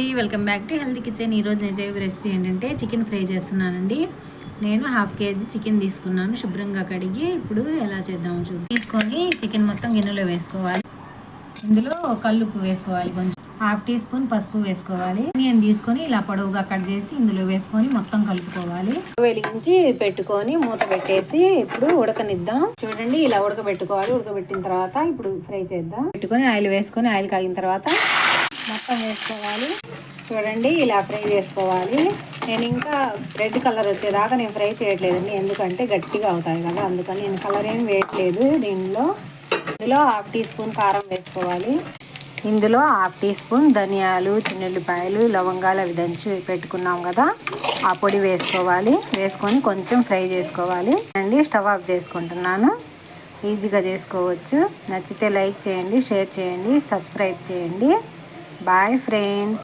అండి, welcome back to healthy kitchen. ఈరోజు నేను చేయబోయే రెసిపీ ఏంటంటే చికెన్ ఫ్రై చేస్తున్నానండి. నేను 1/2 కేజీ చికెన్ తీసుకున్నాను, శుభ్రంగా కడిగి. ఇప్పుడు ఎలా చేద్దామో చూద్దాం. తీసుకొని చికెన్ మొత్తం గిన్నెలో వేసుకోవాలి. ఇందులో కల్లుప్పు వేసుకోవాలి, కొంచెం 1/2 టీ స్పూన్ పసుపు వేసుకోవాలి. నేను తీసుకొని ఇలా పొడవుగా కట్ చేసి ఇందులో వేసుకొని మొత్తం కలుపుకోవాలి. వెలిగించి పెట్టుకొని మూత పెట్టేసి ఇప్పుడు ఉడకనిద్దాం. చూడండి, ఇలా ఉడకబెట్టుకోవాలి. ఉడకబెట్టిన తర్వాత ఇప్పుడు ఫ్రై చేద్దాం. పెట్టుకొని ఆయిల్ వేసుకొని ఆయిల్ కాగిన తర్వాత మొత్తం వేసుకోవాలి. చూడండి, ఇలా ఫ్రై చేసుకోవాలి. నేను ఇంకా రెడ్ కలర్ వచ్చేదాకా నేను ఫ్రై చేయట్లేదండి, ఎందుకంటే గట్టిగా అవుతాయి కదా, అందుకని నేను కలర్ ఏం వేయట్లేదు. ఇందులో 1/2 టీ స్పూన్ కారం వేసుకోవాలి. ఇందులో 1/2 టీ స్పూన్ ధనియాలు, చిన్నుల్లిపాయలు, లవంగాలు అవి దంచి పెట్టుకున్నాం కదా, ఆ పొడి వేసుకోవాలి. వేసుకొని కొంచెం ఫ్రై చేసుకోవాలి అండి. స్టవ్ ఆఫ్ చేసుకుంటున్నాను. ఈజీగా చేసుకోవచ్చు. నచ్చితే లైక్ చేయండి, షేర్ చేయండి, సబ్స్క్రైబ్ చేయండి. Bye friends.